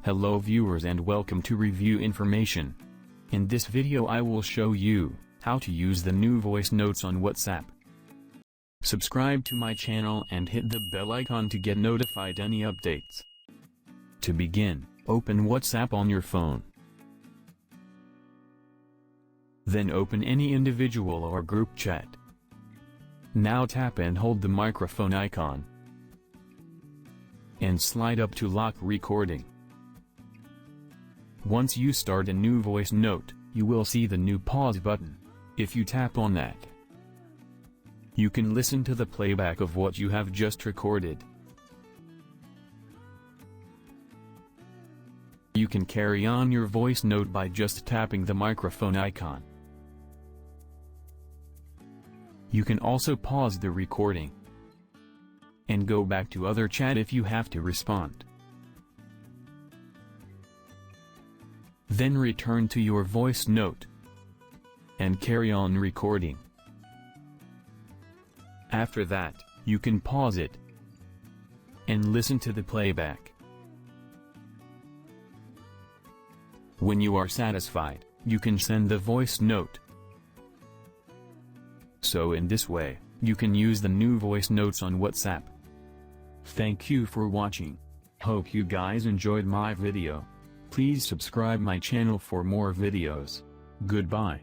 Hello viewers and welcome to Review Information. In this video I will show you how to use the new voice notes on WhatsApp. Subscribe to my channel and hit the bell icon to get notified any updates. To begin, open WhatsApp on your phone. Then open any individual or group chat. Now tap and hold the microphone icon. And slide up to lock recording. Once you start a new voice note, you will see the new pause button. If you tap on that, you can listen to the playback of what you have just recorded. You can carry on your voice note by just tapping the microphone icon. You can also pause the recording and go back to other chat if you have to respond. Then return to your voice note and carry on recording. After that, you can pause it and listen to the playback. When you are satisfied, you can send the voice note. So in this way, you can use the new voice notes on WhatsApp. Thank you for watching. Hope you guys enjoyed my video. Please subscribe my channel for more videos. Goodbye.